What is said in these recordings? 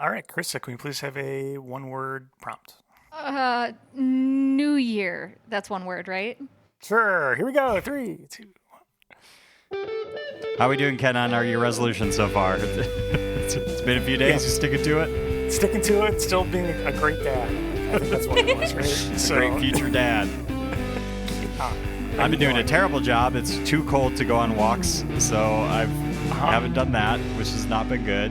All right, Karissa, can we please have a one-word prompt? New Year. That's one word, right? Sure. Here we go. 3, 2. How are we doing, Ken, on your resolution so far? It's been a few days. You sticking to it? Sticking to it. Still being a great dad. I think that's what it was, right? Great future dad. I've been doing a terrible job. It's too cold to go on walks, so I haven't done that, which has not been good.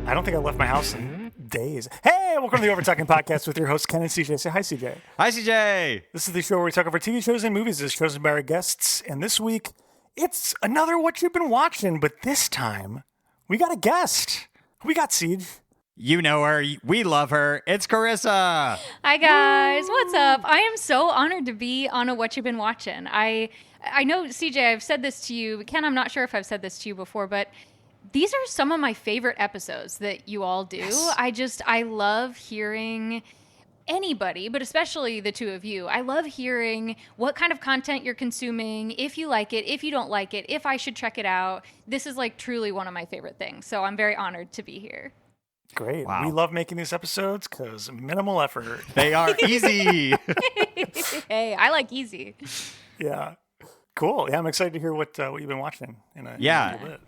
I don't think I left my house in days. Hey, welcome to the Overtalking Podcast with your hosts, Ken and CJ. Say hi, CJ. Hi, CJ. This is the show where we talk over TV shows and movies as chosen by our guests. And this week, it's another What You've Been Watching, but this time, we got a guest. Who we got, Siege? You know her. We love her. It's Karissa. Hi, guys. What's up? I am so honored to be on a What You've Been Watching. I know, CJ, I've said this to you. Ken, I'm not sure if I've said this to you before, but these are some of my favorite episodes that you all do. Yes. I love hearing anybody, but especially the two of you. I love hearing what kind of content you're consuming, if you like it, if you don't like it, if I should check it out. This is like truly one of my favorite things. So I'm very honored to be here. Great. Wow. We love making these episodes because minimal effort. They are easy. Hey, I like easy. Yeah. Cool. Yeah, I'm excited to hear what you've been watching in a little bit.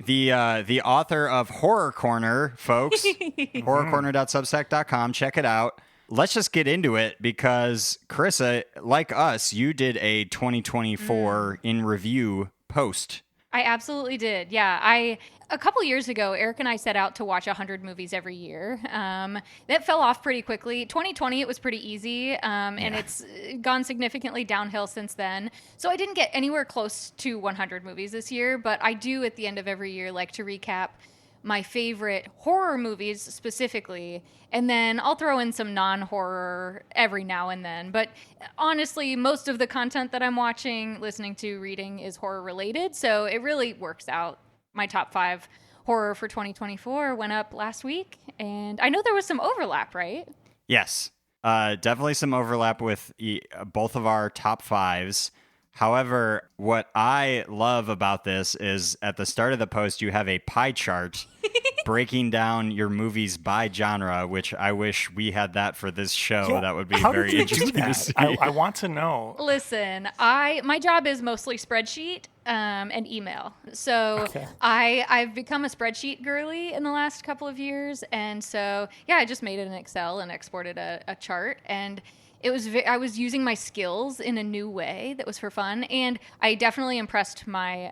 The author of Horror Corner, folks, horrorcorner.substack.com. Check it out. Let's just get into it because, Karissa, like us, you did a 2024 in review post. I absolutely did. Yeah. A couple years ago, Eric and I set out to watch 100 movies every year. That fell off pretty quickly. 2020, it was pretty easy, and it's gone significantly downhill since then. So I didn't get anywhere close to 100 movies this year, but I do at the end of every year like to recap my favorite horror movies specifically, and then I'll throw in some non-horror every now and then. But honestly, most of the content that I'm watching, listening to, reading is horror related, so it really works out. My top 5 horror for 2024 went up last week, and I know there was some overlap, right? Yes, definitely some overlap with both of our top 5s. However, what I love about this is at the start of the post, you have a pie chart breaking down your movies by genre, which I wish we had that for this show. Yeah. That would be How very did you interesting do that? to see. I want to know. Listen, my job is mostly spreadsheet and email. So I've become a spreadsheet girly in the last couple of years. And so, yeah, I just made it in Excel and exported a chart. And I was using my skills in a new way that was for fun, and I definitely impressed my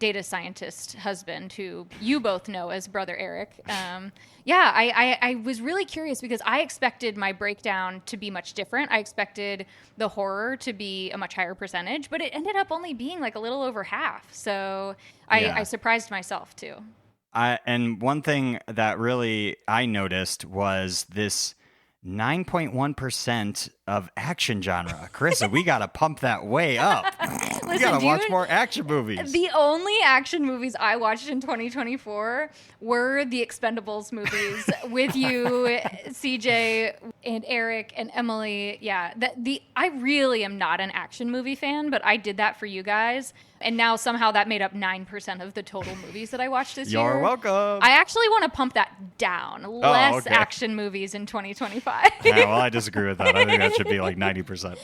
data scientist husband, who you both know as Brother Eric. I was really curious because I expected my breakdown to be much different. I expected the horror to be a much higher percentage, but it ended up only being like a little over half. So I surprised myself too. And one thing that really I noticed was this 9.1% of action genre. Karissa, we got to pump that way up. We got to watch more action movies. The only action movies I watched in 2024 were the Expendables movies with you, CJ, and Eric, and Emily. Yeah, I really am not an action movie fan, but I did that for you guys. And now somehow that made up 9% of the total movies that I watched this year. You're welcome. I actually want to pump that down. Less action movies in 2025. Yeah, well, I disagree with that. I think that should be like 90%.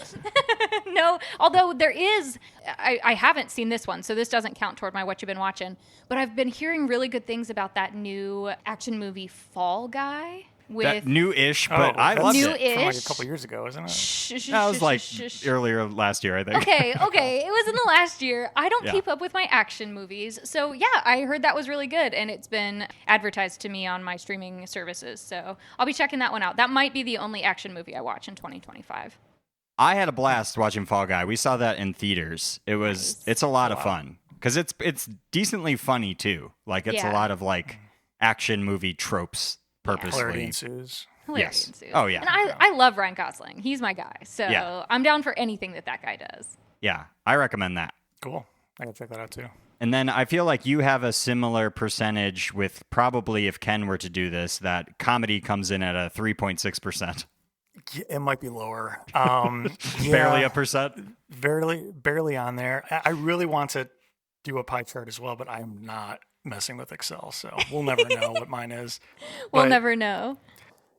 No, although there is, I haven't seen this one, so this doesn't count toward my What You've Been Watching, but I've been hearing really good things about that new action movie Fall Guy. That new-ish, but I loved it. From like a couple years ago, isn't it? That was like earlier last year, I think. Okay. It was in the last year. I don't keep up with my action movies. So, yeah, I heard that was really good, and it's been advertised to me on my streaming services. So I'll be checking that one out. That might be the only action movie I watch in 2025. I had a blast watching Fall Guy. We saw that in theaters. It's a lot of fun because it's decently funny, too. Like, it's a lot of, like, action movie tropes. Purposely. Hilarity ensues. Ensues. Oh, yeah. And I love Ryan Gosling. He's my guy. So I'm down for anything that guy does. Yeah, I recommend that. Cool. I gotta check that out, too. And then I feel like you have a similar percentage with probably, if Ken were to do this, that comedy comes in at a 3.6%. It might be lower. Barely a percent? Barely on there. I really want to do a pie chart as well, but I'm not messing with Excel, so we'll never know what mine is. We'll But, never know.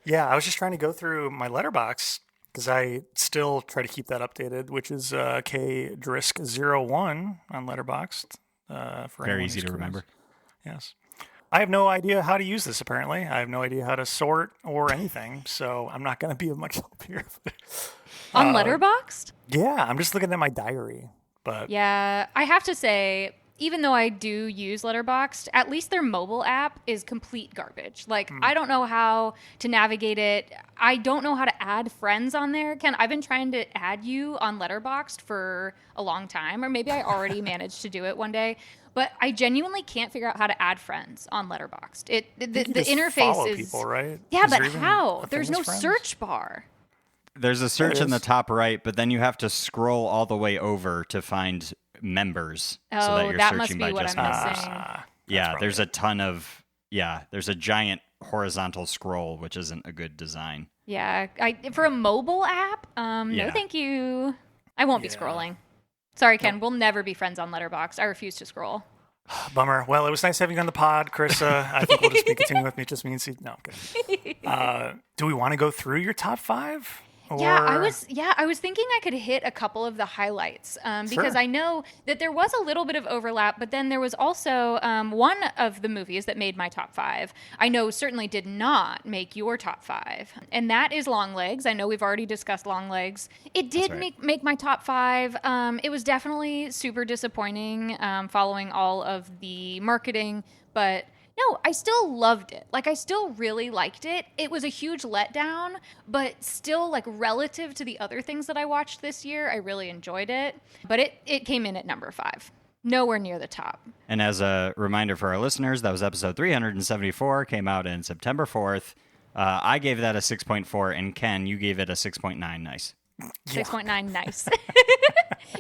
Yeah, I was just trying to go through my letterbox because I still try to keep that updated, which is KDrisk01 on Letterboxd. For Very easy to remember. Yes. I have no idea how to use this, apparently. I have no idea how to sort or anything, so I'm not going to be of much help here. On Letterboxd? Yeah, I'm just looking at my diary. But Yeah, I have to say, even though I do use Letterboxd, at least their mobile app is complete garbage. Like, I don't know how to navigate it. I don't know how to add friends on there. Ken, I've been trying to add you on Letterboxd for a long time, or maybe I already managed to do it one day. But I genuinely can't figure out how to add friends on Letterboxd. The just interface follow is people, right? Yeah, Is but there even how? a There's thing no as friends? search bar. There's a search There in the is. top right, but then you have to scroll all the way over to find members. So that Oh, you're that searching must be by what just I'm members. missing. Yeah, probably there's a ton of there's a giant horizontal scroll, which isn't a good design. Yeah, for a mobile app, no Yeah. thank you. I won't be Yeah. scrolling. Sorry, Ken, we'll never be friends on Letterboxd. I refuse to scroll. Bummer. Well, it was nice having you on the pod, Karissa. I think we'll just be continuing with me. Just me and Steve. No, I'm kidding. Do we want to go through your top 5? Yeah, I Or- was thinking I could hit a couple of the highlights because Sure. I know that there was a little bit of overlap, but then there was also one of the movies that made my top 5. I know certainly did not make your top 5, and that is Longlegs. I know we've already discussed Longlegs. It did right. make my top 5. It was definitely super disappointing following all of the marketing, but no, I still loved it. Like, I still really liked it. It was a huge letdown, but still, like, relative to the other things that I watched this year, I really enjoyed it. But it came in at number 5. Nowhere near the top. And as a reminder for our listeners, that was episode 374, came out in September 4th. I gave that a 6.4, and Ken, you gave it a 6.9. Nice. 6.9, nice.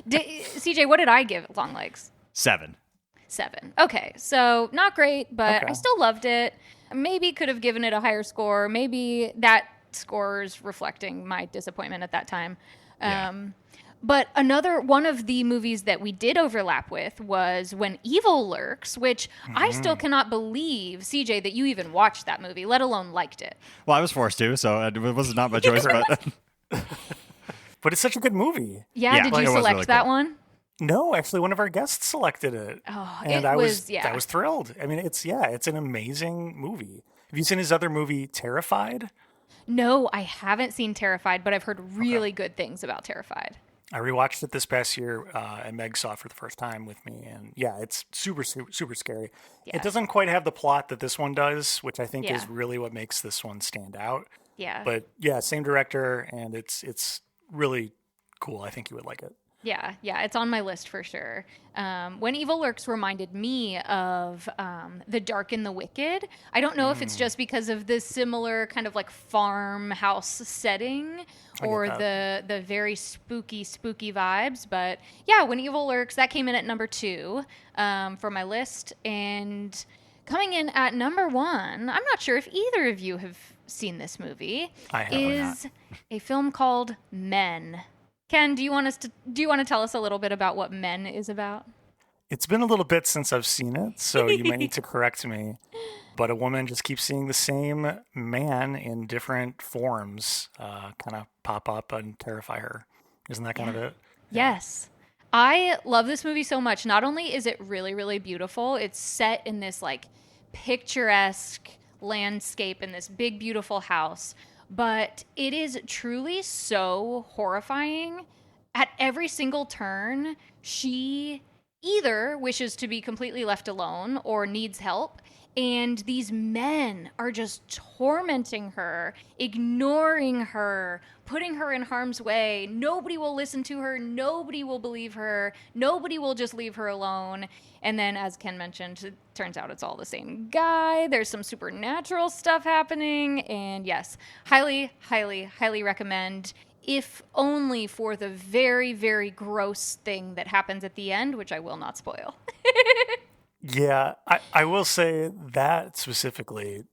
CJ, what did I give Longlegs? 7. 7. Okay, so not great, but Okay. I still loved it. Maybe could have given it a higher score. Maybe that score's reflecting my disappointment at that time. Yeah. But another one of the movies that we did overlap with was When Evil Lurks, which I still cannot believe, CJ, that you even watched that movie, let alone liked it. Well, I was forced to, so it was not my choice. But But it's such a good movie. Yeah, Yeah, did like, you it was select really that cool. one? No, actually, one of our guests selected it. Oh, and it I was, yeah. I was thrilled. I mean, it's an amazing movie. Have you seen his other movie, Terrified? No, I haven't seen Terrified, but I've heard really good things about Terrified. I rewatched it this past year, and Meg saw it for the first time with me, and yeah, it's super, super, super scary. Yeah. It doesn't quite have the plot that this one does, which I think Yeah. is really what makes this one stand out. Yeah. But yeah, same director, and it's really cool. I think you would like it. Yeah, it's on my list for sure. When Evil Lurks reminded me of The Dark and the Wicked. I don't know if it's just because of this similar kind of like farmhouse setting or the very spooky vibes. But yeah, When Evil Lurks, that came in at number 2 for my list. And coming in at number 1, I'm not sure if either of you have seen this movie, I have is a film called Men. Ken, do you want to tell us a little bit about what Men is about? It's been a little bit since I've seen it, so you may need to correct me. But a woman just keeps seeing the same man in different forms kind of pop up and terrify her. Isn't that kind of it? Yes. I love this movie so much. Not only is it really, really beautiful, it's set in this like picturesque landscape in this big, beautiful house, but it is truly so horrifying. At every single turn, she either wishes to be completely left alone or needs help. And these men are just tormenting her, ignoring her, putting her in harm's way. Nobody will listen to her. Nobody will believe her. Nobody will just leave her alone. And then, as Ken mentioned, it turns out it's all the same guy. There's some supernatural stuff happening. And yes, highly, highly, highly recommend, if only for the very, very gross thing that happens at the end, which I will not spoil. Yeah, I will say that specifically,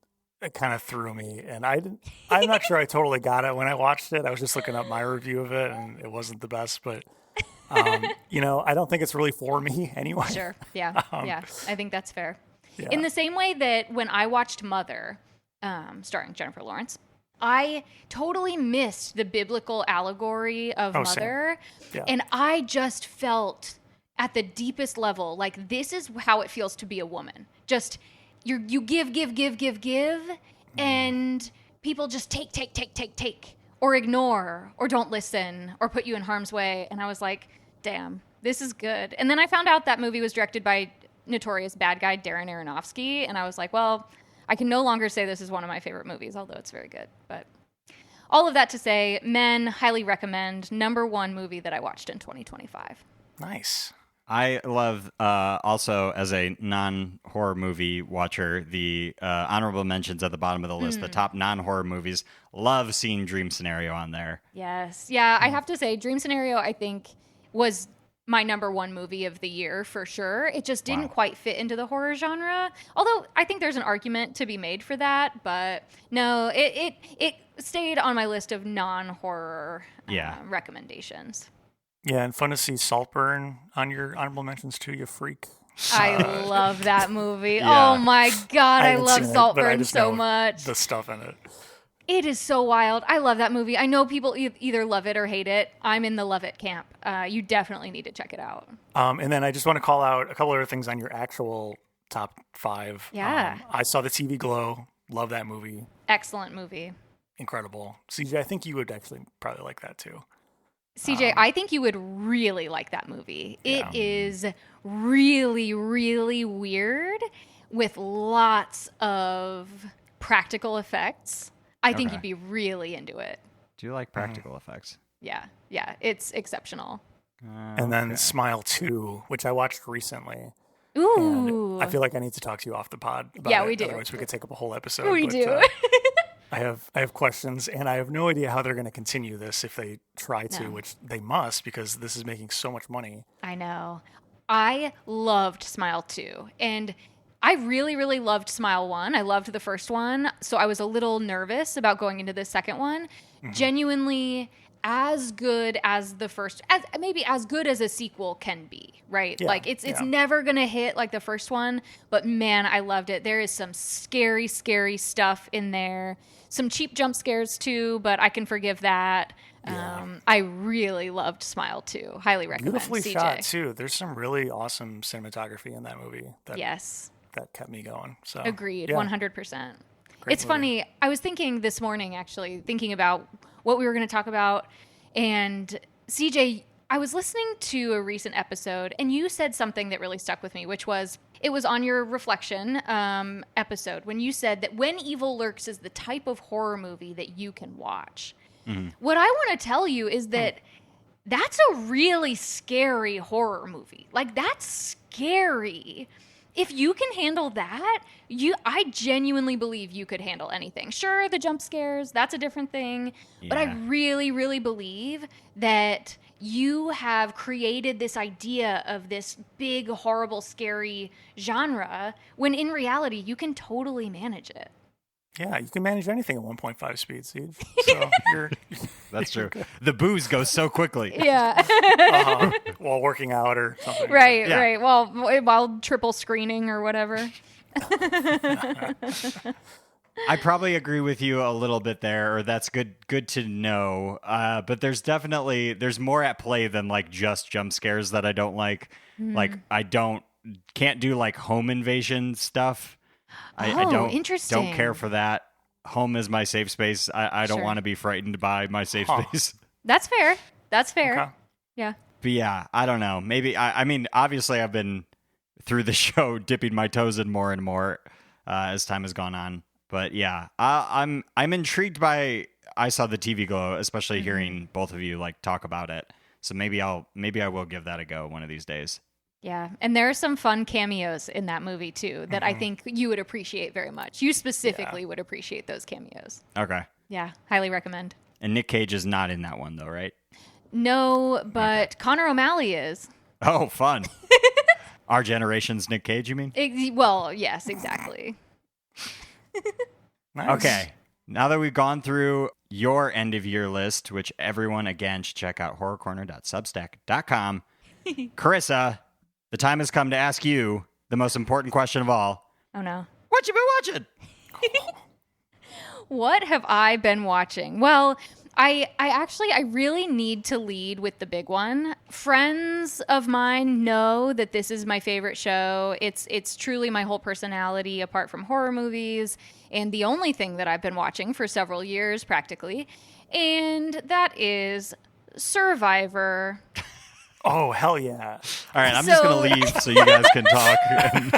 it kind of threw me, and I'm not sure I totally got it when I watched it. I was just looking up my review of it, and it wasn't the best, but I don't think it's really for me anyway. Sure. Yeah. Yeah. I think that's fair. Yeah. In the same way that when I watched Mother, starring Jennifer Lawrence, I totally missed the biblical allegory of Mother. Yeah. And I just felt at the deepest level, like, this is how it feels to be a woman. Just, you give, and people just take, or ignore, or don't listen, or put you in harm's way. And I was like, damn, this is good. And then I found out that movie was directed by notorious bad guy Darren Aronofsky, and I was like, well, I can no longer say this is one of my favorite movies, although it's very good. But all of that to say, Men, highly recommend. #1 movie that I watched in 2025. Nice. I love, also as a non-horror movie watcher, the honorable mentions at the bottom of the list, the top non-horror movies. Love seeing Dream Scenario on there. Yes. Yeah, I have to say, Dream Scenario, I think, was my #1 movie of the year for sure. It just didn't quite fit into the horror genre. Although I think there's an argument to be made for that, but no, it stayed on my list of non-horror recommendations. Yeah, and fun to see Saltburn on your honorable mentions too, you freak. I love that movie. Yeah. Oh my God, I haven't love seen it, but I Saltburn just so know much. The stuff in it. It is so wild. I love that movie. I know people either love it or hate it. I'm in the love it camp. You definitely need to check it out. And then I just want to call out a couple other things on your actual top 5. Yeah. I saw The TV Glow. Love that movie. Excellent movie. Incredible. CJ, I think you would actually probably like that too. CJ, I think you would really like that movie. It is really, really weird with lots of practical effects. I think you'd be really into it. Do you like practical effects? Yeah, it's exceptional. And then Smile 2, which I watched recently. Ooh. And I feel like I need to talk to you off the pod about it. We do. Otherwise we could take up a whole episode. We do. I have questions, and I have no idea how they're going to continue this if they try to, which they must, because this is making so much money. I know. I loved Smile 2, and I really, really loved Smile 1. I loved the first one, so I was a little nervous about going into the second one. Genuinely as good as the first, maybe as good as a sequel can be, right? Yeah, like it's never going to hit like the first one, but man, I loved it. There is some scary, scary stuff in there. Some cheap jump scares too, but I can forgive that. I really loved Smile 2. Highly recommend. Beautifully CJ. shot too. There's some really awesome cinematography in that movie. That kept me going. So agreed, yeah. 100%. It's movie. funny. I was thinking this morning, actually, thinking about what we were going to talk about. And CJ, I was listening to a recent episode, and you said something that really stuck with me, which was, it was on your reflection episode, when you said that When Evil Lurks is the type of horror movie that you can watch. What I want to tell you is that that's a really scary horror movie. Like, that's scary. If you can handle that, I genuinely believe you could handle anything. Sure, the jump scares, that's a different thing. Yeah. But I really, really believe that you have created this idea of this big, horrible, scary genre, when in reality, you can totally manage it. Yeah, you can manage anything at 1.5 speed, Siege. So That's true. The booze goes so quickly. Yeah. While working out or something. Right. While triple screening or whatever. I probably agree with you a little bit there, or that's good to know. But there's more at play than like just jump scares that I don't like. Like I can't do like home invasion stuff. I don't care for that. Home is my safe space. I don't want to be frightened by my safe space. That's fair. Okay. Yeah. But yeah, I don't know. Maybe I mean, obviously, I've been through the show dipping my toes in more and more as time has gone on. But yeah, I'm intrigued by. I saw the TV Glow, especially hearing both of you like talk about it. So maybe I will give that a go one of these days. Yeah, and there are some fun cameos in that movie too that I think you would appreciate very much. You specifically would appreciate those cameos. Okay. Yeah, highly recommend. And Nick Cage is not in that one though, right? No, but Connor O'Malley is. Oh, fun. Our generation's Nick Cage, you mean? Well, yes, exactly. Nice. Okay. Now that we've gone through your end of year list, which everyone again should check out horrorcorner.substack.com. Karissa, the time has come to ask you the most important question of all. Oh, no. What you been watching? What have I been watching? Well, I really need to lead with the big one. Friends of mine know that this is my favorite show. It's truly my whole personality apart from horror movies, and the only thing that I've been watching for several years practically, and that is Survivor. Oh, hell yeah. All right, I'm just going to leave so you guys can talk. And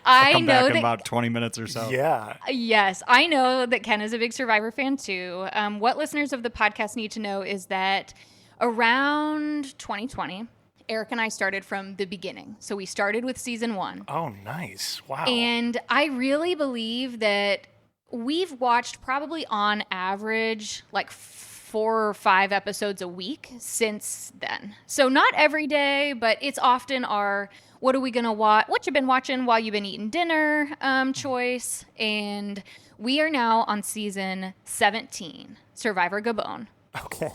I'll come back in about 20 minutes or so. Yeah. Yes, I know that Ken is a big Survivor fan too. What listeners of the podcast need to know is that around 2020, Eric and I started from the beginning. So we started with season 1. Oh, nice. Wow. And I really believe that we've watched probably on average like 4 or 5 episodes a week since then. So not every day, but it's often our what are we going to watch, what you been watching while you've been eating dinner choice. And we are now on season 17, Survivor Gabon. Okay.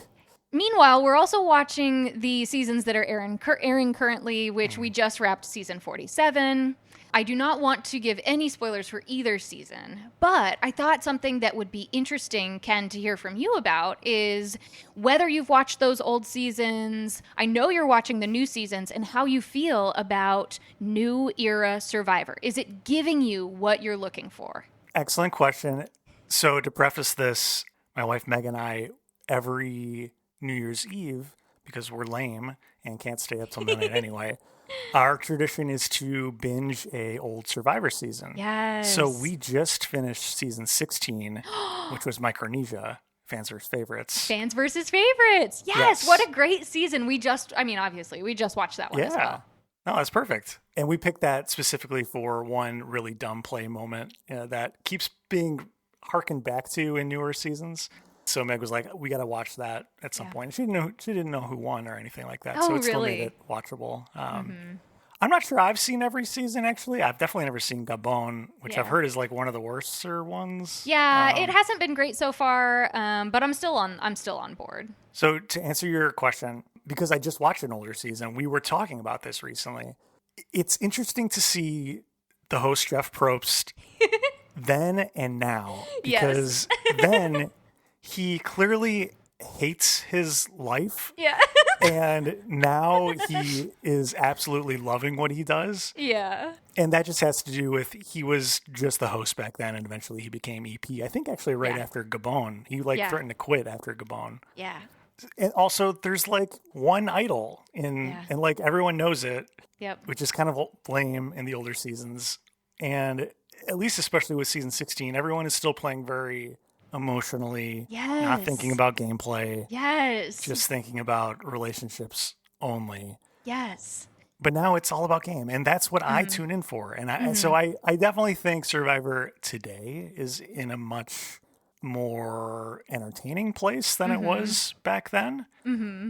Meanwhile, we're also watching the seasons that are airing currently, which we just wrapped season 47. I do not want to give any spoilers for either season, but I thought something that would be interesting, Ken, to hear from you about is whether you've watched those old seasons. I know you're watching the new seasons, and how you feel about new era Survivor. Is it giving you what you're looking for? Excellent question. So to preface this, my wife Meg and I, every New Year's Eve, because we're lame and can't stay up till midnight anyway, our tradition is to binge a old Survivor season. Yes. So we just finished season 16, which was Micronesia, fans versus favorites. Fans versus favorites. Yes. What a great season. Obviously, we just watched that one as well. No, that's perfect. And we picked that specifically for one really dumb play moment that keeps being harkened back to in newer seasons. So Meg was like, we got to watch that at some point. She didn't know who won or anything like that. So it still made it watchable. I'm not sure I've seen every season, actually. I've definitely never seen Gabon, which I've heard is like one of the worser ones. Yeah, it hasn't been great so far, but I'm still on board. So to answer your question, because I just watched an older season, we were talking about this recently. It's interesting to see the host Jeff Probst then and now, because then he clearly hates his life. Yeah. And now he is absolutely loving what he does. Yeah. And that just has to do with he was just the host back then, and eventually he became EP. I think actually right after Gabon. He threatened to quit after Gabon. Yeah. And also there's like one idol and like everyone knows it. Yep. Which is kind of lame in the older seasons. And at least especially with season 16, everyone is still playing very emotionally, not thinking about gameplay. Yes. Just thinking about relationships only. Yes. But now it's all about game, and that's what I tune in for. And so I definitely think Survivor today is in a much more entertaining place than it was back then. Mm-hmm.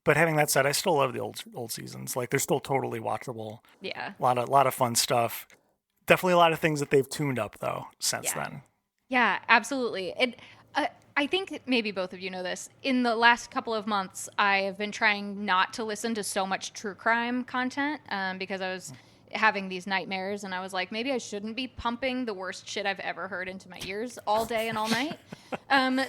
But having that said, I still love the old seasons. Like, they're still totally watchable. Yeah. A lot of fun stuff. Definitely a lot of things that they've tuned up, though, since then. Yeah, absolutely. And I think maybe both of you know this. In the last couple of months, I have been trying not to listen to so much true crime content because I was having these nightmares, and I was like, maybe I shouldn't be pumping the worst shit I've ever heard into my ears all day and all night.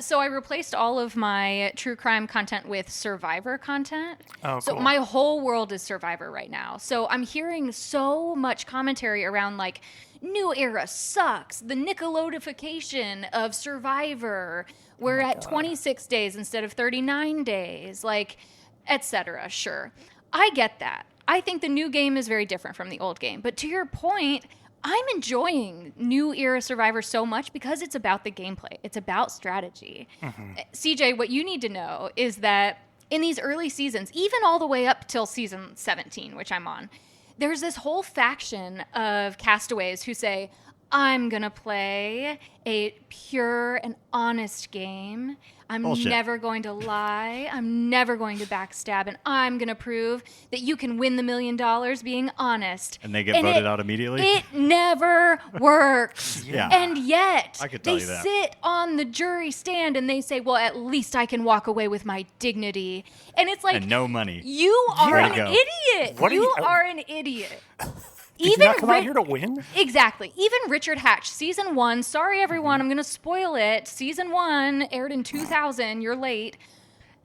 So I replaced all of my true crime content with Survivor content. Oh, so cool. My whole world is Survivor right now. So I'm hearing so much commentary around like, new era sucks. The Nickelodeonification of Survivor. We're at 26 days instead of 39 days, like, etc. Sure. I get that. I think the new game is very different from the old game. But to your point, I'm enjoying new era Survivor so much because it's about the gameplay. It's about strategy. CJ, what you need to know is that in these early seasons, even all the way up till season 17, which I'm on, there's this whole faction of castaways who say, I'm going to play a pure and honest game. I'm never going to lie. I'm never going to backstab. And I'm going to prove that you can win the $1 million being honest. And they get voted out immediately? It never works. Yeah. And yet, I could tell they you that. sit on the jury stand and they say, well, at least I can walk away with my dignity. And it's like, and no money. You are Way an to go. idiot. What You are you- are an idiot. Did you not come out here to win? Exactly. Even Richard Hatch, season 1. Sorry, everyone. I'm going to spoil it. Season 1 aired in 2000. You're late.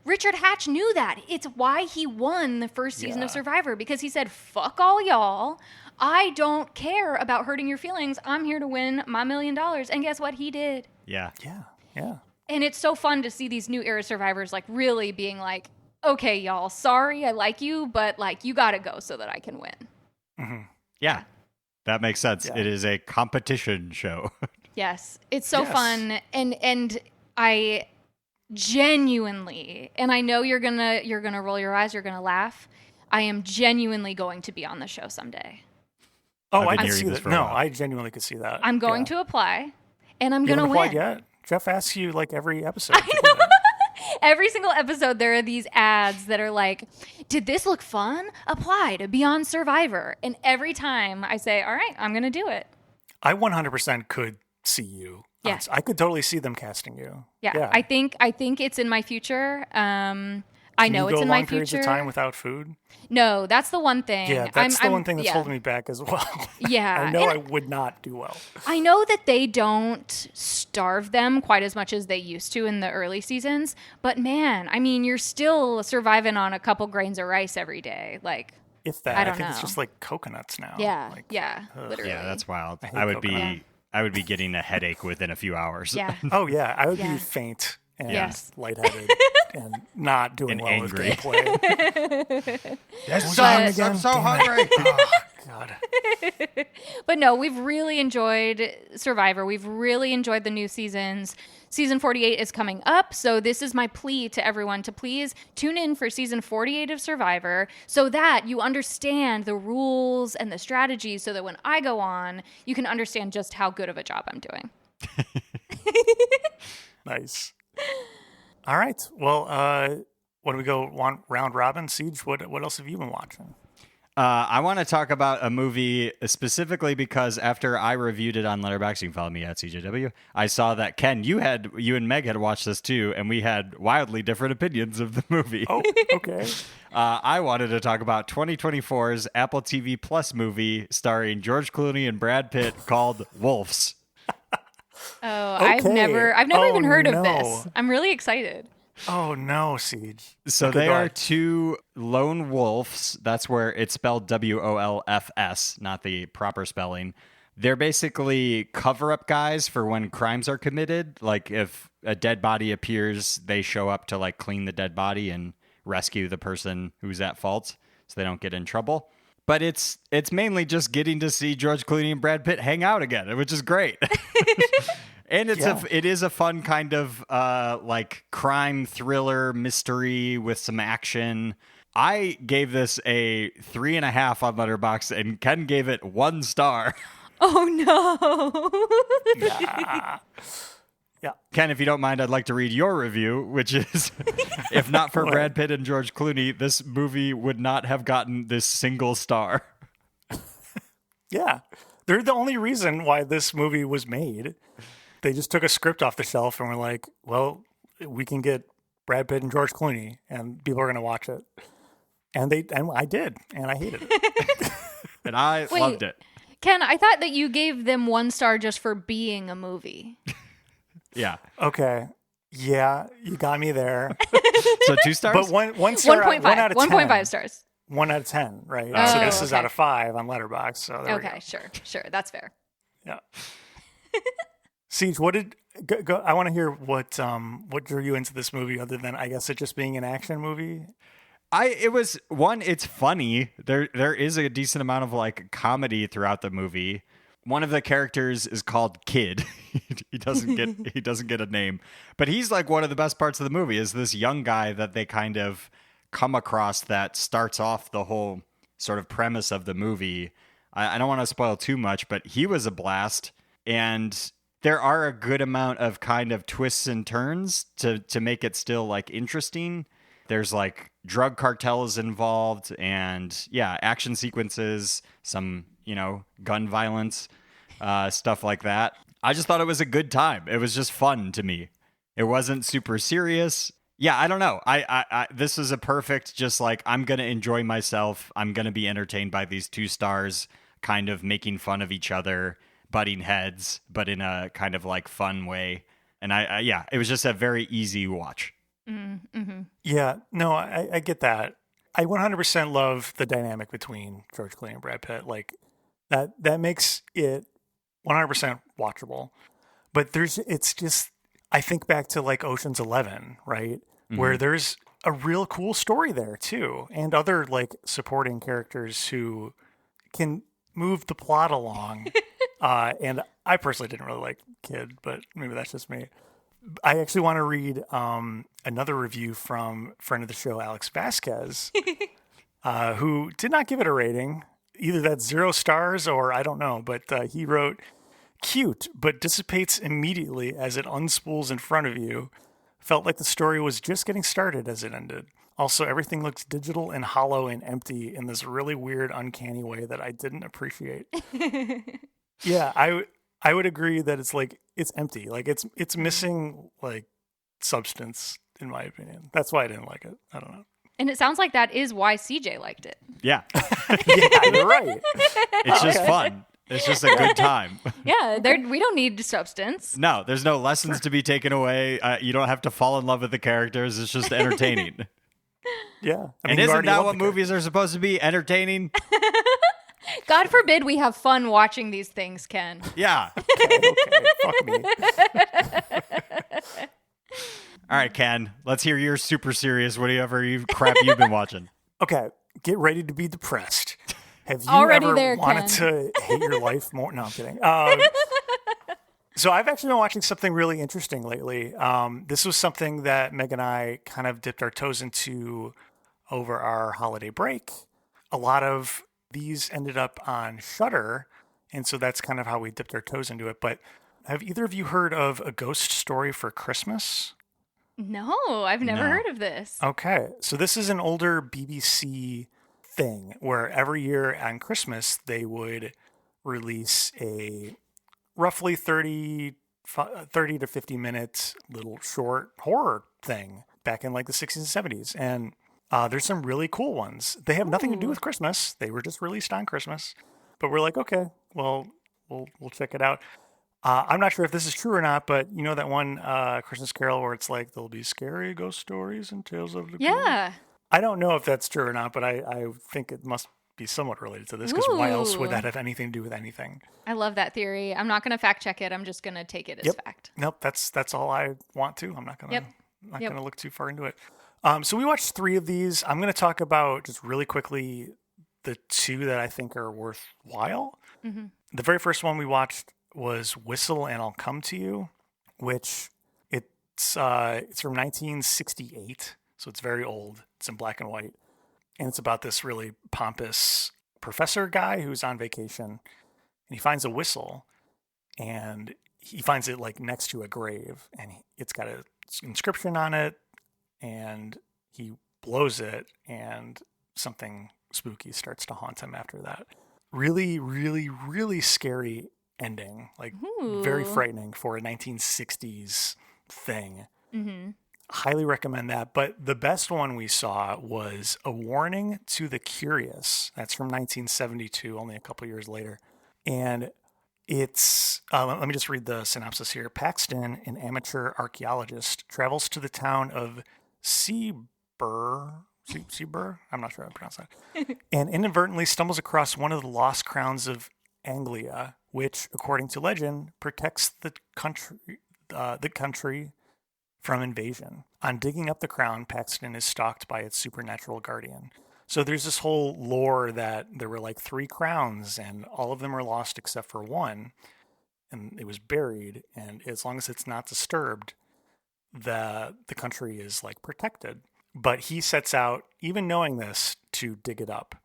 Richard Hatch knew that. It's why he won the first season of Survivor, because he said, fuck all y'all. I don't care about hurting your feelings. I'm here to win my $1 million. And guess what? He did. Yeah. And it's so fun to see these new era survivors like really being like, okay, y'all, sorry, I like you, but like you got to go so that I can win. Mm-hmm. Yeah. That makes sense. Yeah. It is a competition show. Yes. It's so fun. And I genuinely, and I know you're going to roll your eyes, you're going to laugh. I am genuinely going to be on the show someday. Oh, I can see that. No, I genuinely could see that. I'm going to apply, and I'm going to win. You haven't applied yet? Jeff asks you like every episode. I know. Every single episode, there are these ads that are like, did this look fun? Apply to be on Survivor. And every time I say, all right, I'm going to do it. I 100% could see you. Yeah. I could totally see them casting you. Yeah. I think it's in my future. I know it's in my future. Can you go long periods of time without food? No, that's the one thing. Yeah, that's the one thing that's holding me back as well. Yeah. I know I would not do well. I know that they don't starve them quite as much as they used to in the early seasons, but man, I mean, you're still surviving on a couple grains of rice every day. Like, if that, I think it's just like coconuts now. Yeah, like, literally. Yeah, that's wild. I would be getting a headache within a few hours. Yeah. Oh yeah, I would be faint and lightheaded and not doing well angry. with gameplay. I'm so hungry. Oh, God. But no, we've really enjoyed Survivor. We've really enjoyed the new seasons. Season 48 is coming up, so this is my plea to everyone to please tune in for season 48 of Survivor so that you understand the rules and the strategies so that when I go on, you can understand just how good of a job I'm doing. Nice. All right. Well, when we go round robin, Siege, what else have you been watching? I want to talk about a movie specifically because after I reviewed it on Letterboxd, you can follow me at CJW, I saw that, Ken, you and Meg had watched this too, and we had wildly different opinions of the movie. Oh, okay. I wanted to talk about 2024's Apple TV Plus movie starring George Clooney and Brad Pitt called Wolves. Oh, okay. I've never even heard of this. I'm really excited. Oh no, Siege. So they are two lone wolves. That's where it's spelled WOLFS, not the proper spelling. They're basically cover-up guys for when crimes are committed. Like if a dead body appears, they show up to like clean the dead body and rescue the person who's at fault so they don't get in trouble. But it's mainly just getting to see George Clooney and Brad Pitt hang out again, which is great. And it is a fun kind of like crime thriller mystery with some action. I gave this a 3.5 on Letterboxd, and Ken gave it 1 star. Oh no! Yeah. Ken, if you don't mind, I'd like to read your review, which is, if not for Brad Pitt and George Clooney, this movie would not have gotten this single star. Yeah. They're the only reason why this movie was made. They just took a script off the shelf and were like, well, we can get Brad Pitt and George Clooney and people are going to watch it. And I did, and I hated it. And I loved it. Ken, I thought that you gave them 1 star just for being a movie. Yeah. Okay. Yeah, you got me there. So 2 stars? But one star, 1.5. 1 out of 10. 1.5 stars. 1 out of 10, right? Oh, so this is out of 5 on Letterboxd. So there we go. Sure. That's fair. Yeah. Siege, what did go? I want to hear what drew you into this movie, other than I guess it just being an action movie. It's funny. There is a decent amount of like comedy throughout the movie. One of the characters is called Kid. he doesn't get a name, but he's like one of the best parts of the movie is this young guy that they kind of come across that starts off the whole sort of premise of the movie. I don't want to spoil too much, but he was a blast, and there are a good amount of kind of twists and turns to make it still like interesting. There's like drug cartels involved and action sequences, some, gun violence, stuff like that. I just thought it was a good time. It was just fun to me. It wasn't super serious. Yeah, I don't know. I this is a perfect, just like, I'm going to enjoy myself. I'm going to be entertained by these 2 stars kind of making fun of each other, butting heads, but in a kind of like fun way. And yeah, it was just a very easy watch. Mm-hmm. Yeah, no, I get that. I 100% love the dynamic between George Clooney and Brad Pitt. Like that makes it 100% watchable. But it's just, I think back to like Ocean's 11, right? Where there's a real cool story there too, and other like supporting characters who can move the plot along. And I personally didn't really like Kid, but maybe that's just me. I actually want to read another review from friend of the show, Alex Vasquez, who did not give it a rating. Either that's 0 stars or I don't know, but he wrote, "Cute, but dissipates immediately as it unspools in front of you. Felt like the story was just getting started as it ended. Also, everything looks digital and hollow and empty in this really weird, uncanny way that I didn't appreciate." Yeah, I would agree that it's like it's empty. Like it's missing like substance in my opinion. That's why I didn't like it. I don't know. And it sounds like that is why CJ liked it. Yeah. Yeah, you're right. It's just fun. It's just a good time. Yeah, we don't need substance. No, there's no lessons to be taken away. You don't have to fall in love with the characters. It's just entertaining. Yeah. And isn't that what movies are supposed to be? Entertaining? God forbid we have fun watching these things, Ken. Yeah. Okay, fuck me. All right, Ken, let's hear your super serious whatever crap you've been watching. Okay, get ready to be depressed. Have you Already ever there, wanted Ken. to hate your life more? No, I'm kidding. So I've actually been watching something really interesting lately. This was something that Meg and I kind of dipped our toes into over our holiday break. A lot of these ended up on Shudder, and so that's kind of how we dipped our toes into it. But have either of you heard of A Ghost Story for Christmas? No, I've never heard of this. Okay, so this is an older BBC thing where every year on Christmas they would release a roughly 30 to 50 minute little short horror thing back in like the 60s and 70s. And there's some really cool ones. They have nothing to do with Christmas. They were just released on Christmas. But we're like, okay, well, we'll check it out. I'm not sure if this is true or not, but you know that one Christmas Carol where it's like there'll be scary ghost stories and tales of the Yeah. I don't know if that's true or not, but I think it must be somewhat related to this because why else would that have anything to do with anything? I love that theory. I'm not going to fact check it. I'm just going to take it as fact. Nope, that's all I want to. I'm not going Yep. to look too far into it. So we watched 3 of these. I'm going to talk about just really quickly the 2 that I think are worthwhile. Mm-hmm. The very first one we watched was Whistle and I'll Come to You, which it's from 1968, so it's very old. It's in black and white, and it's about this really pompous professor guy who's on vacation, and he finds a whistle, and he finds it like next to a grave, and it's got an inscription on it, and he blows it, and something spooky starts to haunt him after that. Really, really, really scary ending, like very frightening for a 1960s thing. Mm-hmm. Highly recommend that. But the best one we saw was A Warning to the Curious. That's from 1972, only a couple years later. And it's, let me just read the synopsis here. Paxton, an amateur archaeologist, travels to the town of Seaburr, I'm not sure how to pronounce that, and inadvertently stumbles across one of the lost crowns of Anglia, which, according to legend, protects the country from invasion. On digging up the crown, Paxton is stalked by its supernatural guardian. So there's this whole lore that there were like 3 crowns, and all of them are lost except for one, and it was buried. And as long as it's not disturbed, the country is like protected. But he sets out, even knowing this, to dig it up.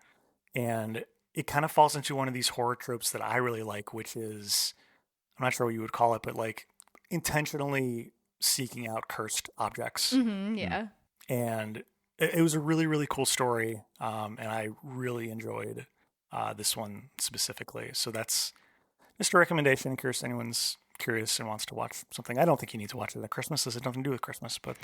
And it kind of falls into one of these horror tropes that I really like, which is, I'm not sure what you would call it, but like intentionally seeking out cursed objects. Mm-hmm, yeah. And it was a really, really cool story. And I really enjoyed this one specifically. So that's just a recommendation in case anyone's curious and wants to watch something. I don't think you need to watch it at Christmas. This has nothing to do with Christmas, but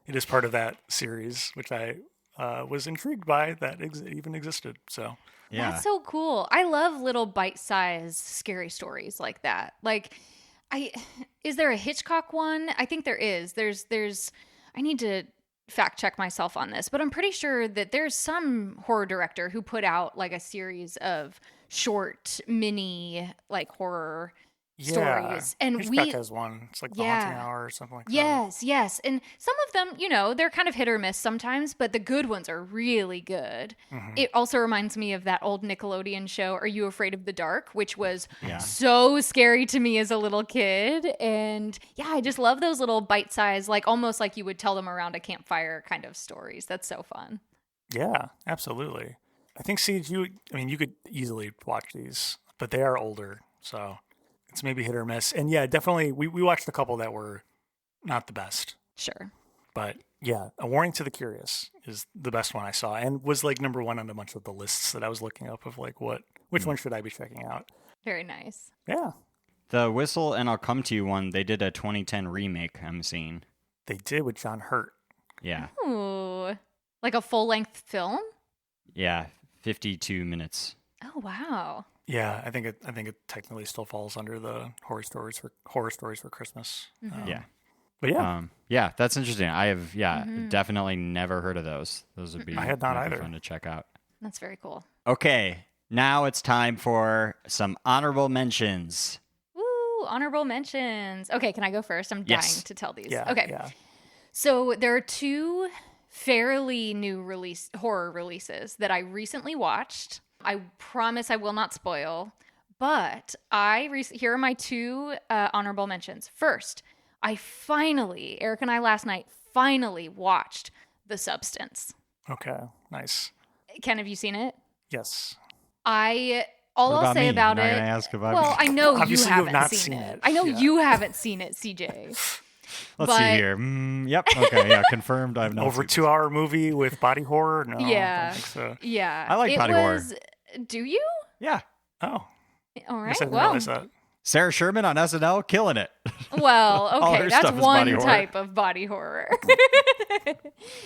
it is part of that series, which I was intrigued by that even existed. So Yeah. That's so cool. I love little bite-sized scary stories like that. Like, is there a Hitchcock one? I think there is. There's. I need to fact check myself on this, but I'm pretty sure that there's some horror director who put out like a series of short mini like horror stories. And Hitchcock has one. It's like The Haunting Hour or something like that. Yes. And some of them, they're kind of hit or miss sometimes, but the good ones are really good. Mm-hmm. It also reminds me of that old Nickelodeon show, Are You Afraid of the Dark? Which was so scary to me as a little kid. And yeah, I just love those little bite-sized, like almost like you would tell them around a campfire kind of stories. That's so fun. Yeah, absolutely. I think, Siege, you could easily watch these, but they are older, so it's maybe hit or miss. And yeah, definitely, we watched a couple that were not the best. Sure. But yeah, A Warning to the Curious is the best one I saw and was like number one on a bunch of the lists that I was looking up of like which one should I be checking out? Very nice. Yeah. The Whistle and I'll Come to You one, they did a 2010 remake, I'm seeing. They did with John Hurt. Yeah. Ooh. Like a full-length film? Yeah, 52 minutes. Oh, wow. Yeah, I think it technically still falls under the horror stories for Christmas. Yeah. But yeah. Yeah, that's interesting. I have definitely never heard of those. Those would be I had not really either. fun to check out. That's very cool. Okay, now it's time for some honorable mentions. Woo, honorable mentions. Okay, can I go first? I'm dying to tell these. Yeah. Okay. Yeah. So there are two fairly new horror releases that I recently watched. I promise I will not spoil, but here are my two honorable mentions. First, Eric and I last night finally watched The Substance. Okay. Nice. Ken, have you seen it? Yes. I'll say me? about You're not it. gonna ask about well, me? I know Obviously you you've haven't not seen seen it. it. I know Yeah. you haven't seen it, CJ. Let's see here. Yep. Okay. Yeah. Confirmed. I've not Over seen 2-hour movie with body horror? No, Yeah. I don't think so. Yeah. I like body horror. Do you? Yeah. Oh. All I right. didn't Well, realize that. Sarah Sherman on SNL, killing it. Well, All okay, her that's stuff is body one horror. type of body horror.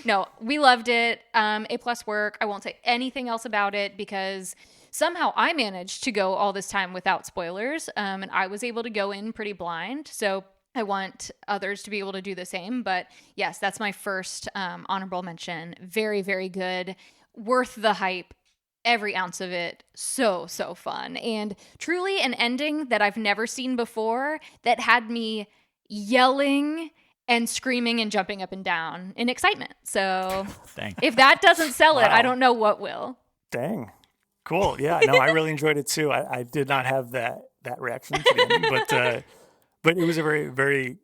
No, we loved it. A+ work. I won't say anything else about it because somehow I managed to go all this time without spoilers, and I was able to go in pretty blind. So I want others to be able to do the same. But yes, that's my first honorable mention. Very, very good. Worth the hype. Every ounce of it, so fun. And truly an ending that I've never seen before that had me yelling and screaming and jumping up and down in excitement. So Dang. if that doesn't sell it, Wow. I don't know what will. Dang. Cool. Yeah, no, I really enjoyed it too. I did not have that reaction to the ending, but it was a very, very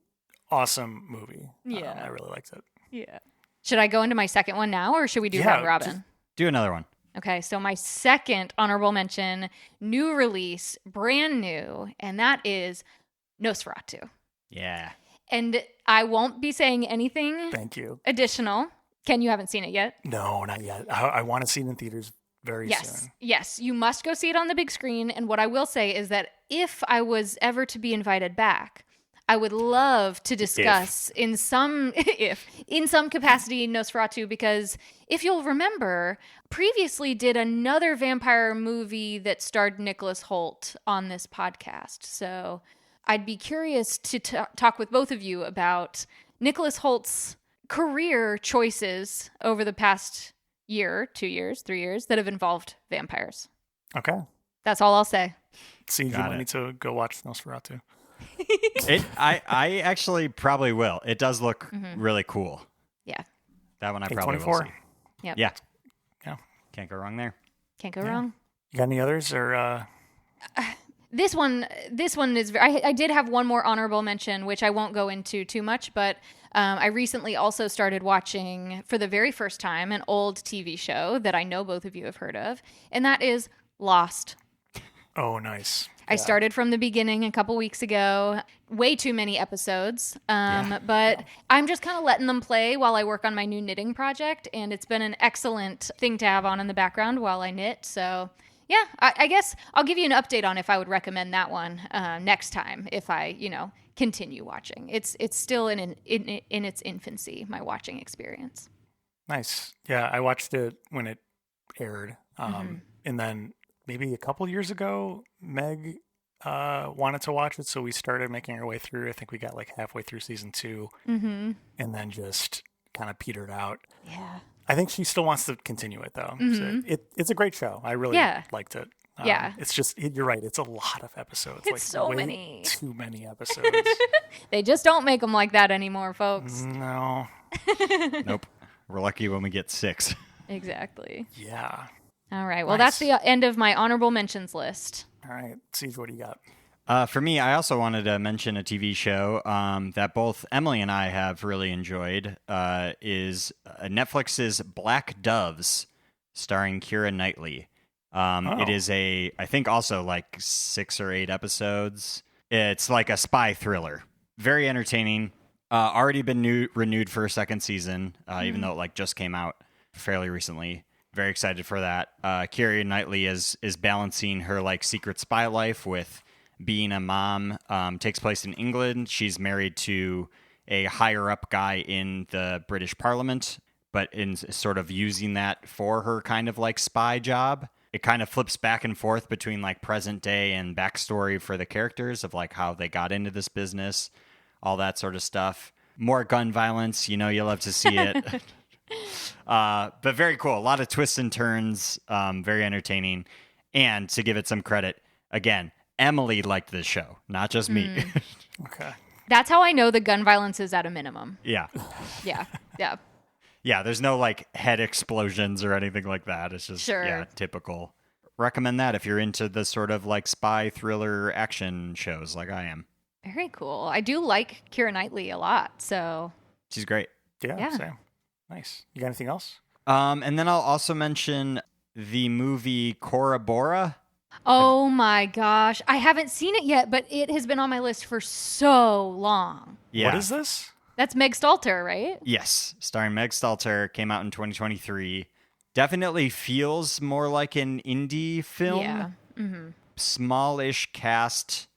awesome movie. Yeah. I really liked it. Yeah. Should I go into my second one now or should we do round robin? Do another one. Okay, so my second honorable mention, new release, brand new, and that is Nosferatu. Yeah. And I won't be saying anything Thank you. additional. Ken, you haven't seen it yet? No, not yet. I want to see it in theaters very soon. Yes, you must go see it on the big screen. And what I will say is that if I was ever to be invited back, I would love to discuss in some capacity Nosferatu, because if you'll remember, previously did another vampire movie that starred Nicholas Hoult on this podcast. So I'd be curious to talk with both of you about Nicholas Hoult's career choices over the past year, 2 years, 3 years that have involved vampires. Okay. That's all I'll say. See, you Got might it. need to go watch Nosferatu. I actually probably will. It does look really cool. Yeah. That one I probably will A24. see. Yep. Yeah. Yeah. Can't go wrong there. Can't go wrong. You got any others or This one is. I did have one more honorable mention, which I won't go into too much, but I recently also started watching for the very first time an old TV show that I know both of you have heard of, and that is Lost. Oh, nice. I started from the beginning a couple weeks ago. Way too many episodes, but I'm just kind of letting them play while I work on my new knitting project, and it's been an excellent thing to have on in the background while I knit. So yeah, I guess I'll give you an update on if I would recommend that one next time if I, continue watching. It's still in its infancy, my watching experience. Nice. Yeah, I watched it when it aired. And then maybe a couple years ago, Meg wanted to watch it, so we started making our way through. I think we got like halfway through season 2, and then just kind of petered out. Yeah. I think she still wants to continue it, though. So it's a great show. I really liked it. It's just, you're right, it's a lot of episodes. It's like so many. Too many episodes. They just don't make them like that anymore, folks. No. Nope. We're lucky when we get 6. Exactly. Yeah. All right. Well, that's the end of my honorable mentions list. All right. Siege, what do you got? For me, I also wanted to mention a TV show that both Emily and I have really enjoyed. Is Netflix's Black Doves, starring Keira Knightley. It is I think also like 6 or 8 episodes. It's like a spy thriller. Very entertaining. Already been renewed for a second season, even though it like just came out fairly recently. Very excited for that. Keira Knightley is balancing her like secret spy life with being a mom. Takes place in England. She's married to a higher up guy in the British Parliament, but in sort of using that for her kind of like spy job. It kind of flips back and forth between like present day and backstory for the characters of like how they got into this business, all that sort of stuff. More gun violence, you love to see it. But very cool. A lot of twists and turns, very entertaining. And to give it some credit, again, Emily liked this show, not just me. Okay. That's how I know the gun violence is at a minimum. Yeah. Yeah. Yeah. Yeah, there's no like head explosions or anything like that. It's just typical. Recommend that if you're into the sort of like spy thriller action shows like I am. Very cool. I do like Keira Knightley a lot, so she's great. Yeah. Same. Nice. You got anything else? And then I'll also mention the movie Cora Bora. Oh my gosh. I haven't seen it yet, but it has been on my list for so long. Yeah. What is this? That's Meg Stalter, right? Yes. Starring Meg Stalter. Came out in 2023. Definitely feels more like an indie film. Yeah. Mm-hmm. Smallish cast.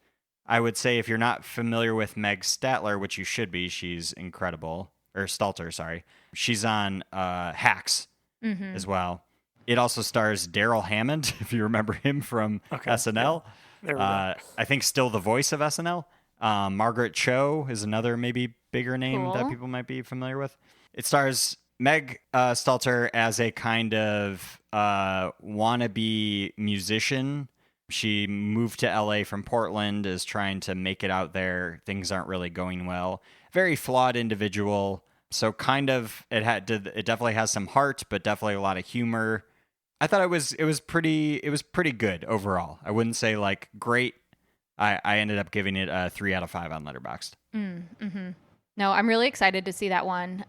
I would say if you're not familiar with Meg Statler, which you should be, she's incredible. Or Stalter, sorry. She's on Hacks as well. It also stars Daryl Hammond, if you remember him from SNL. Yeah. There we go. I think still the voice of SNL. Margaret Cho is another maybe bigger name that people might be familiar with. It stars Meg Stalter as a kind of wannabe musician. She moved to LA from Portland, is trying to make it out there. Things aren't really going well. Very flawed individual. So kind of it definitely has some heart, but definitely a lot of humor. I thought it was pretty good overall. I wouldn't say like great. I ended up giving it a 3 out of 5 on Letterboxd. No, I'm really excited to see that one.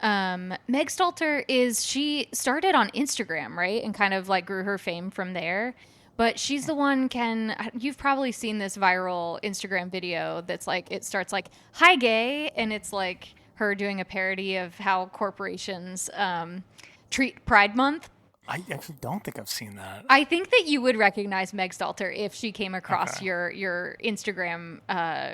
Meg Stalter she started on Instagram, right? And kind of like grew her fame from there. But she's the one, you've probably seen this viral Instagram video that's like, it starts like, "Hi gay," and it's like her doing a parody of how corporations treat Pride Month. I actually don't think I've seen that. I think that you would recognize Meg Stalter if she came across your Instagram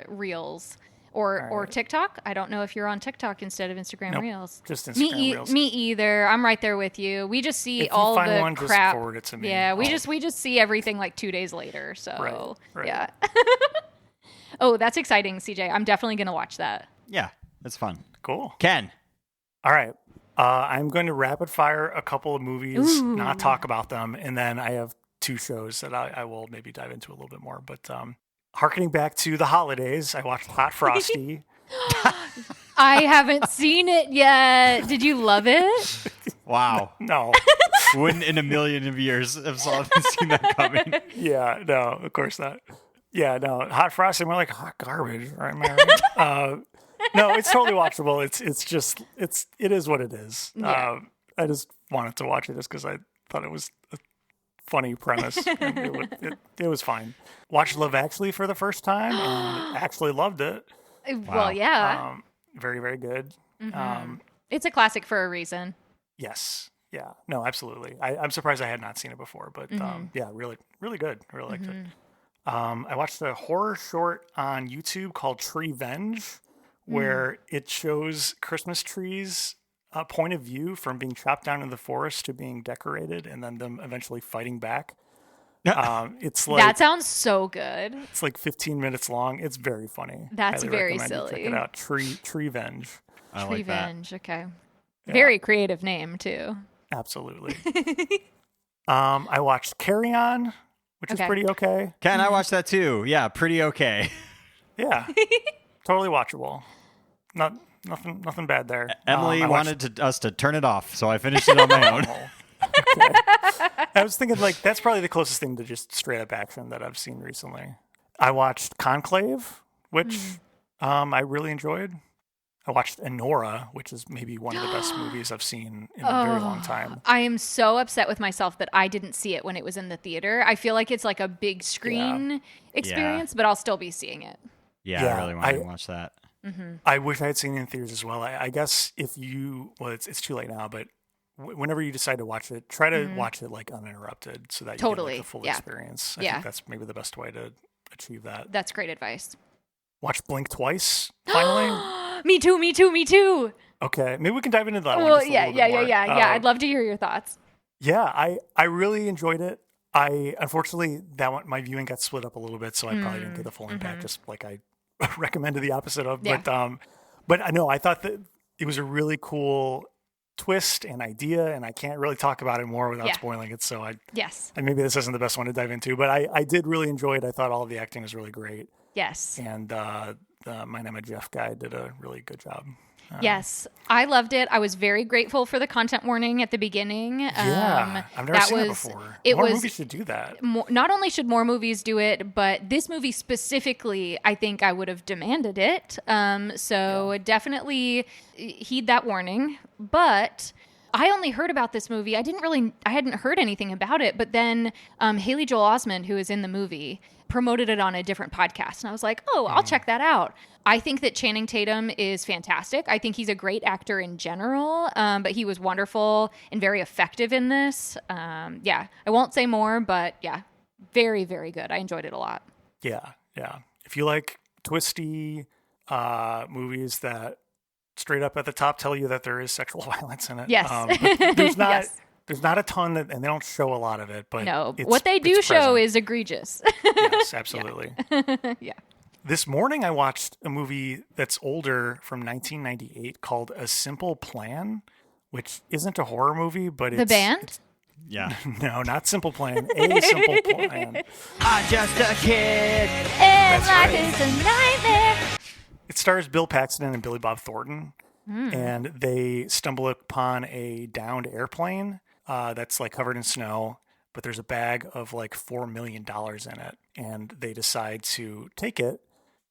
reels or TikTok. I don't know if you're on TikTok instead of Instagram Reels. Just Instagram Reels. Me either. I'm right there with you. We just see if all you find the one, crap. Just forward it to me. Yeah, we just see everything like 2 days later. So right. Yeah. Oh, that's exciting, CJ. I'm definitely gonna watch that. Yeah, that's fun. Cool. Ken. All right. I'm going to rapid fire a couple of movies, not talk about them, and then I have 2 shows that I will maybe dive into a little bit more. But harkening back to the holidays, I watched Hot Frosty. I haven't seen it yet. Did you love it? Wow. No. Wouldn't in a million of years have seen that coming. Yeah, no, of course not. Yeah, no. Hot Frosty, more like hot garbage, right, am I right? No, it's totally watchable. It is what it is. Yeah. I just wanted to watch it just because I thought it was a funny premise. And it was fine. Watched Love Actually for the first time and actually loved it. Well, yeah. Very, very good. It's a classic for a reason. Yes. Yeah. No, absolutely. I'm surprised I had not seen it before, but yeah, really, really good. I really liked it. I watched a horror short on YouTube called Tree Venge, where it shows Christmas trees point of view from being chopped down in the forest to being decorated and then them eventually fighting back. It's like That sounds so good. It's like 15 minutes long. It's very funny. That's Highly very recommend you silly. check it out. Treevenge. I like that. Revenge. Okay. Yeah. Very creative name too. Absolutely. I watched Carry On, which is pretty okay. Ken, I watched that too. Yeah, pretty okay. Yeah. Totally watchable. Nothing bad there. Emily wanted us to turn it off, so I finished it on my own. Okay. I was thinking like that's probably the closest thing to just straight up action that I've seen recently. I watched Conclave, which I really enjoyed. I watched Enora, which is maybe one of the best movies I've seen in a very long time. I am so upset with myself that I didn't see it when it was in the theater. I feel like it's like a big screen experience, but I'll still be seeing it. Yeah, I really want to watch that. Mm-hmm. I wish I had seen it in theaters as well. I guess if you, well, it's too late now, but whenever you decide to watch it, try to watch it like uninterrupted so that you get like, the full experience. I think that's maybe the best way to achieve that. That's great advice. Watch Blink twice, finally. Me too. Okay, maybe we can dive into that one. Well, just a little bit more. yeah. I'd love to hear your thoughts. Yeah, I really enjoyed it. Unfortunately, that one, my viewing got split up a little bit, so I probably didn't get the full impact, just like I recommended the opposite of. Yeah. But I know I thought that it was a really cool twist and idea, and I can't really talk about it more without spoiling it. So and maybe this isn't the best one to dive into, but I did really enjoy it. I thought all of the acting was really great. Yes. And My Name is Jeff guy did a really good job. Yes, I loved it. I was very grateful for the content warning at the beginning. I've never seen it before. More movies should do that. Not only should more movies do it, but this movie specifically, I think I would have demanded it. So definitely heed that warning. But I only heard about this movie. I hadn't heard anything about it. But then Haley Joel Osment, who is in the movie, promoted it on a different podcast. And I was like, I'll check that out. I think that Channing Tatum is fantastic. I think he's a great actor in general, but he was wonderful and very effective in this. I won't say more, but yeah, very, very good. I enjoyed it a lot. Yeah. If you like twisty movies that straight up at the top tell you that there is sexual violence in it. Yes. But there's not. There's not a ton and they don't show a lot of it, but no, what they do show is egregious. Yes, absolutely. Yeah. This morning I watched a movie that's older from 1998 called A Simple Plan, which isn't a horror movie, but it's... The band? Yeah. No, not Simple Plan. A Simple Plan. I'm just a kid. And life is a nightmare. It stars Bill Paxton and Billy Bob Thornton, and they stumble upon a downed airplane that's like covered in snow, but there's a bag of like $4 million in it, and they decide to take it,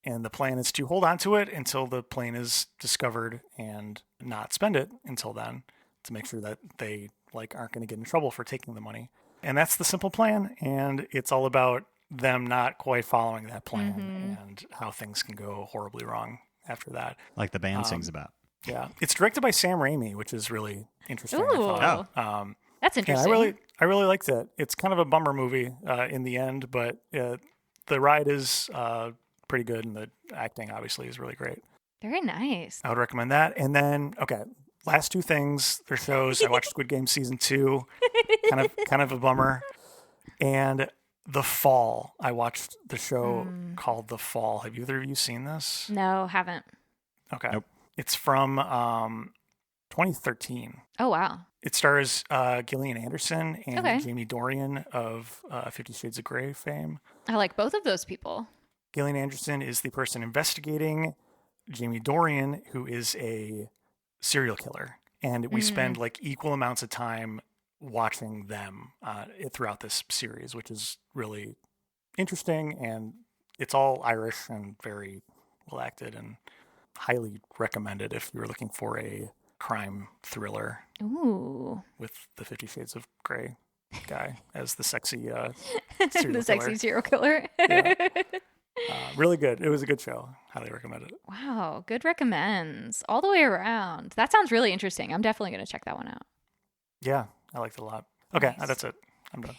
and the plan is to hold on to it until the plane is discovered and not spend it until then to make sure that they like aren't going to get in trouble for taking the money. And that's the simple plan, and it's all about them not quite following that plan and how things can go horribly wrong after that. Like the band sings about. Yeah. It's directed by Sam Raimi, which is really interesting. Ooh. That's interesting. Yeah, I really liked it. It's kind of a bummer movie in the end, but the ride is pretty good, and the acting obviously is really great. Very nice. I would recommend that. And then, last two things. They're shows. I watched Squid Game season 2. Kind of a bummer. And The Fall. I watched the show called The Fall. Have either of you seen this? No, haven't. Okay. Nope. It's from 2013. Oh, wow. It stars Gillian Anderson and Jamie Dornan of 50 Shades of Grey fame. I like both of those people. Gillian Anderson is the person investigating Jamie Dornan, who is a serial killer. And we spend like equal amounts of time watching them throughout this series, which is really interesting. And it's all Irish and very well acted, and highly recommended if you're looking for a crime thriller. Ooh. With the 50 Shades of Grey guy as the sexy serial the sexy serial killer. Yeah. Really good. It was a good show. Highly recommend it. Wow. Good recommends all the way around. That sounds really interesting. I'm definitely going to check that one out. Yeah. I liked it a lot. Okay. Nice. That's it. I'm done.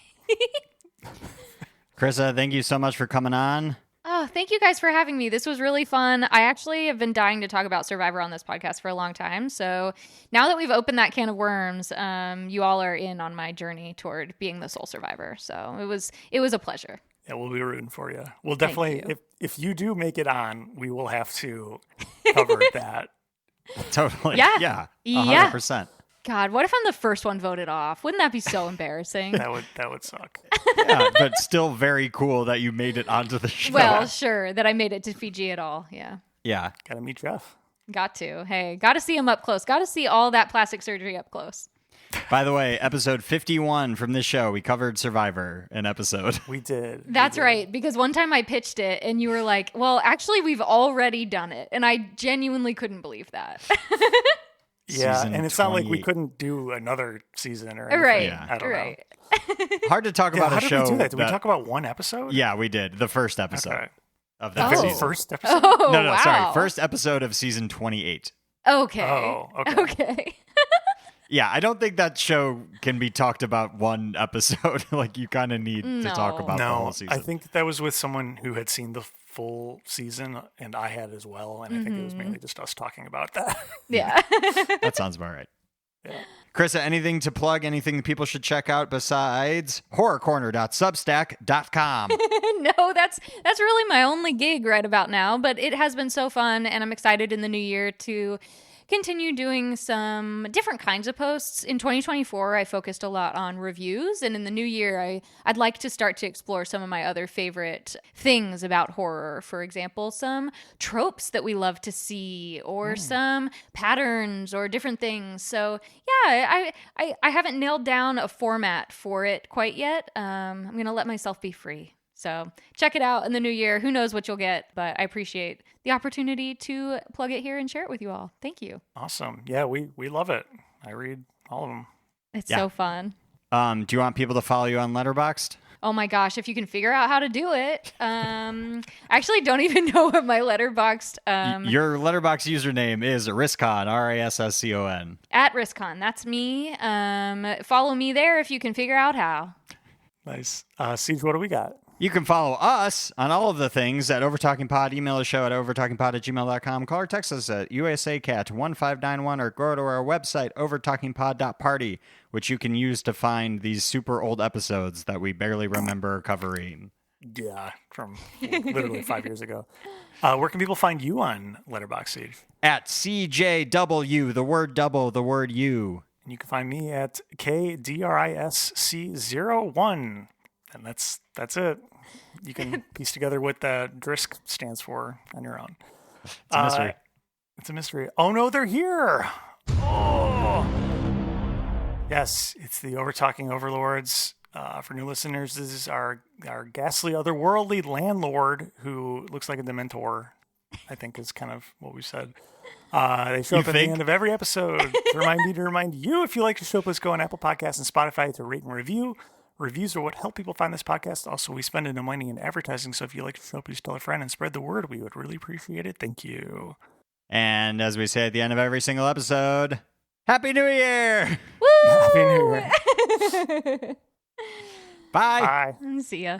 Karissa, thank you so much for coming on. Oh, thank you guys for having me. This was really fun. I actually have been dying to talk about Survivor on this podcast for a long time. So now that we've opened that can of worms, you all are in on my journey toward being the sole survivor. So it was a pleasure. Yeah, we'll be rooting for you. We'll definitely, if you do make it on, we will have to cover that. Totally. Yeah. 100%. God, what if I'm the first one voted off? Wouldn't that be so embarrassing? That would suck. Yeah, but still very cool that you made it onto the show. Well, sure, that I made it to Fiji at all. Yeah. Yeah. Gotta meet Jeff. Got to. Hey, got to see him up close. Got to see all that plastic surgery up close. By the way, episode 51 from this show, we covered Survivor an episode. We did. That's right, because one time I pitched it and you were like, well, actually, we've already done it. And I genuinely couldn't believe that. Yeah, Season and it's not like we 28. couldn't do another season or anything. Right. Yeah. I don't Right. know. Hard to talk Yeah, about how a did show. we do that? Did we talk about one episode? Yeah, we did. The first episode Okay. of The that very season. first episode? Oh, No, wow. sorry. First episode of season 28. Okay. Oh, okay. Okay. Yeah, I don't think that show can be talked about one episode. Like, you kind of need to talk No. about the whole No, season. I think that was with someone who had seen the full season, and I had as well, and I think it was mainly just us talking about that. Yeah. That sounds about right. Yeah. Karissa, anything to plug? Anything that people should check out besides horrorcorner.substack.com? No, that's really my only gig right about now, but it has been so fun, and I'm excited in the new year to continue doing some different kinds of posts. In 2024, I focused a lot on reviews, and in the new year, I'd like to start to explore some of my other favorite things about horror. For example, some tropes that we love to see, or some patterns, or different things. So yeah, I haven't nailed down a format for it quite yet. I'm gonna let myself be free. So check it out in the new year. Who knows what you'll get, but I appreciate the opportunity to plug it here and share it with you all. Thank you. Awesome. Yeah, we love it. I read all of them. It's Yeah. so fun. Do you want people to follow you on Letterboxd? Oh my gosh, if you can figure out how to do it. I actually don't even know what my Letterboxd Your Letterboxd username is Riscon, Rasscon. at Riscon. That's me. Follow me there if you can figure out how. Nice. Siege, what do we got? You can follow us on all of the things at Overtalking Pod. Email the show at overtalkingpod@gmail.com. Call or text us at USACat 1591 or go to our website, overtalkingpod.party, which you can use to find these super old episodes that we barely remember covering. Yeah, from literally 5 years ago. Where can people find you on Letterboxd, Siege? At CJW, the word double, the word you. And you can find me at KDRISC01. And that's it. You can piece together what the DRISC stands for on your own. It's a mystery. It's a mystery. Oh no, they're here. Oh. Yes, it's the Overtalking Overlords. For new listeners, this is our ghastly, otherworldly landlord who looks like a Dementor, I think is kind of what we said. They show up at the end of every episode to remind me to remind you, if you like the show, please go on Apple Podcasts and Spotify to rate and review. Reviews are what help people find this podcast. Also, we spend no money in advertising, so if you like the show, please tell a friend and spread the word. We would really appreciate it. Thank you. And as we say at the end of every single episode, Happy New Year! Woo! Happy New Year. Bye! Bye. See ya.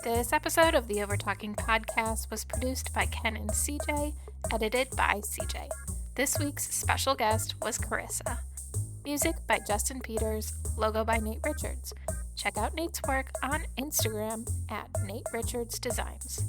This episode of the Overtalking Podcast was produced by Ken and CJ, edited by CJ. This week's special guest was Karissa. Music by Justin Peters, logo by Nate Richards. Check out Nate's work on Instagram at Nate Richards Designs.